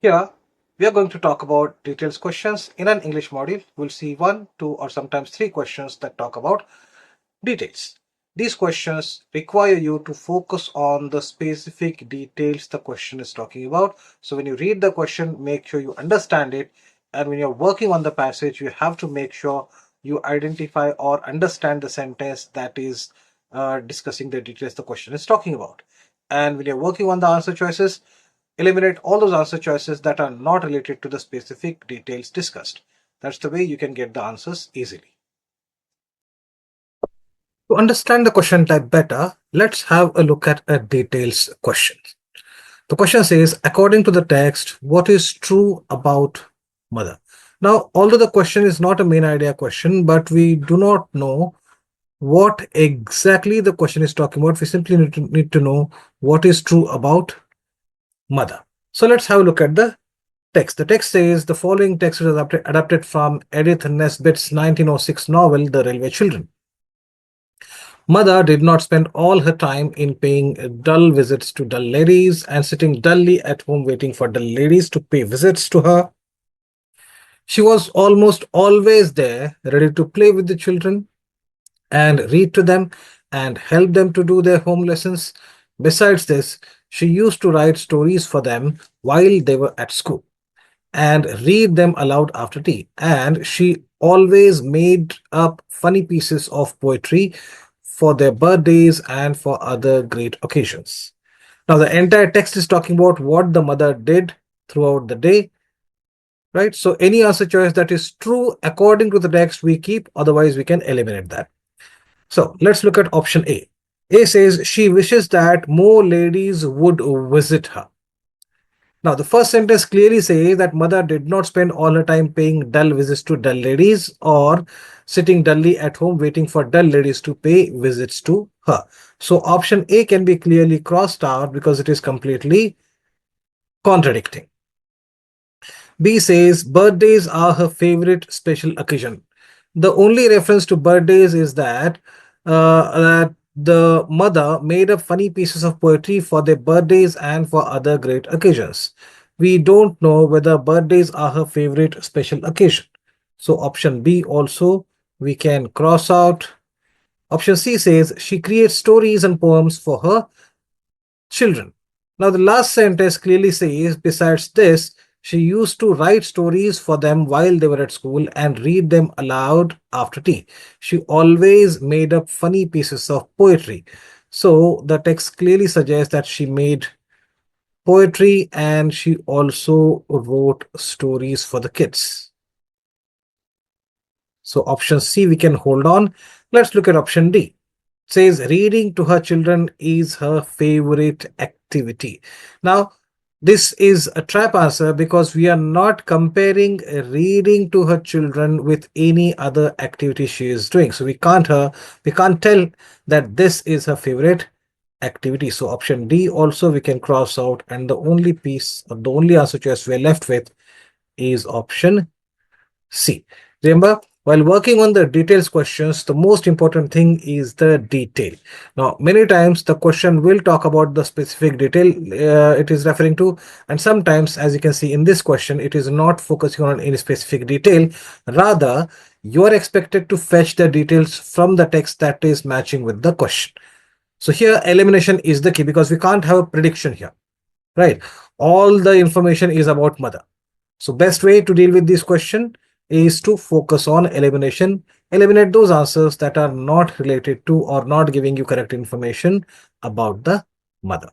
Here, we are going to talk about details questions. In an English module, we'll see one, two, or sometimes three questions that talk about details. These questions require you to focus on the specific details the question is talking about. So when you read the question, make sure you understand it. And when you're working on the passage, you have to make sure you identify or understand the sentence that is discussing the details the question is talking about. And when you're working on the answer choices, eliminate all those answer choices that are not related to the specific details discussed. That's the way you can get the answers easily. To understand the question type better, let's have a look at a details question. The question says, according to the text, what is true about mother? Now, although the question is not a main idea question, but we do not know what exactly the question is talking about. We simply need to know what is true about mother. So let's have a look at the text. The text says the following text is adapted from Edith Nesbit's 1906 novel, The Railway Children. Mother did not spend all her time in paying dull visits to dull ladies and sitting dully at home waiting for dull ladies to pay visits to her. She was almost always there, ready to play with the children and read to them and help them to do their home lessons. Besides this, she used to write stories for them while they were at school and read them aloud after tea. And she always made up funny pieces of poetry for their birthdays and for other great occasions. Now, the entire text is talking about what the mother did throughout the day, right? So, any answer choice that is true according to the text we keep, otherwise, we can eliminate that. So, let's look at option A. A says she wishes that more ladies would visit her. Now, the first sentence clearly says that mother did not spend all her time paying dull visits to dull ladies or sitting dully at home waiting for dull ladies to pay visits to her. So, option A can be clearly crossed out because it is completely contradicting. B says birthdays are her favorite special occasion. The only reference to birthdays is that the mother made up funny pieces of poetry for their birthdays and for other great occasions. We don't know whether birthdays are her favorite special occasion. So option B also we can cross out. Option C says she creates stories and poems for her children. Now the last sentence clearly says besides this, she used to write stories for them while they were at school and read them aloud after tea. She always made up funny pieces of poetry. So the text clearly suggests that she made poetry and she also wrote stories for the kids. So option C we can hold on. Let's look at option D. It says reading to her children is her favorite activity. Now, this is a trap answer because we are not comparing reading to her children with any other activity she is doing. So we can't tell that this is her favorite activity. So option D also we can cross out, and the only answer choice we're left with is option C. Remember, while working on the details questions, the most important thing is the detail. Now, many times the question will talk about the specific detail it is referring to, and sometimes, as you can see in this question, it is not focusing on any specific detail. Rather, you are expected to fetch the details from the text that is matching with the question. So here, elimination is the key because we can't have a prediction here, right? All the information is about mother. So best way to deal with this question is to focus on elimination. Eliminate those answers that are not related to or not giving you correct information about the mother.